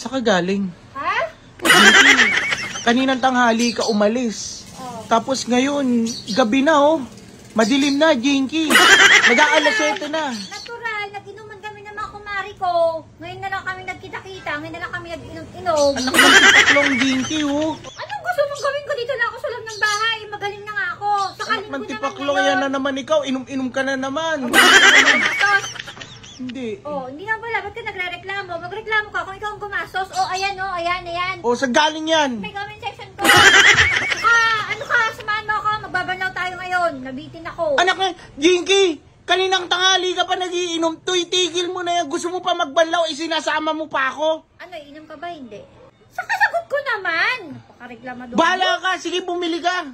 Sa kagaling. Ha? Kaninang tanghali ka umalis. Tapos ngayon, gabi na oh. Madilim na, Jinky. Mag-aalas 7 na. Natural, nag-inuman kami ng mga kumari ko. Ngayon na lang kami nagkita-kita, ngayon na lang kami nag-inom-inom. Anak ng tipaklong, Jinky oh. Anong gusto mong gawin ko dito na ako sa loob ng bahay? Magaling na nga ako. Sa Anak ng tipaklong, yan na naman ikaw. Inom-inom ka na naman. Hindi. Oh, hindi na pala. Ba't ka nagre-reklamo? Magreklamo ka kung ikaw ang gumasos. Oh, ayan oh, ayan, ayan. O, sa galing yan. May comment section ko. Ano ka? Samahan mo ako. Magbabalaw tayo ngayon. Nabitin ako. Anak na, Jinky, kaninang tanghali ka pa nagiinom. Tuy, tigil mo na yan. Gusto mo pa magbanlaw, isinasama mo pa ako. Ano, inom ka ba? Hindi. Sa kasagot ko naman. Napakareklamador. Bahala ka, sige bumili ka.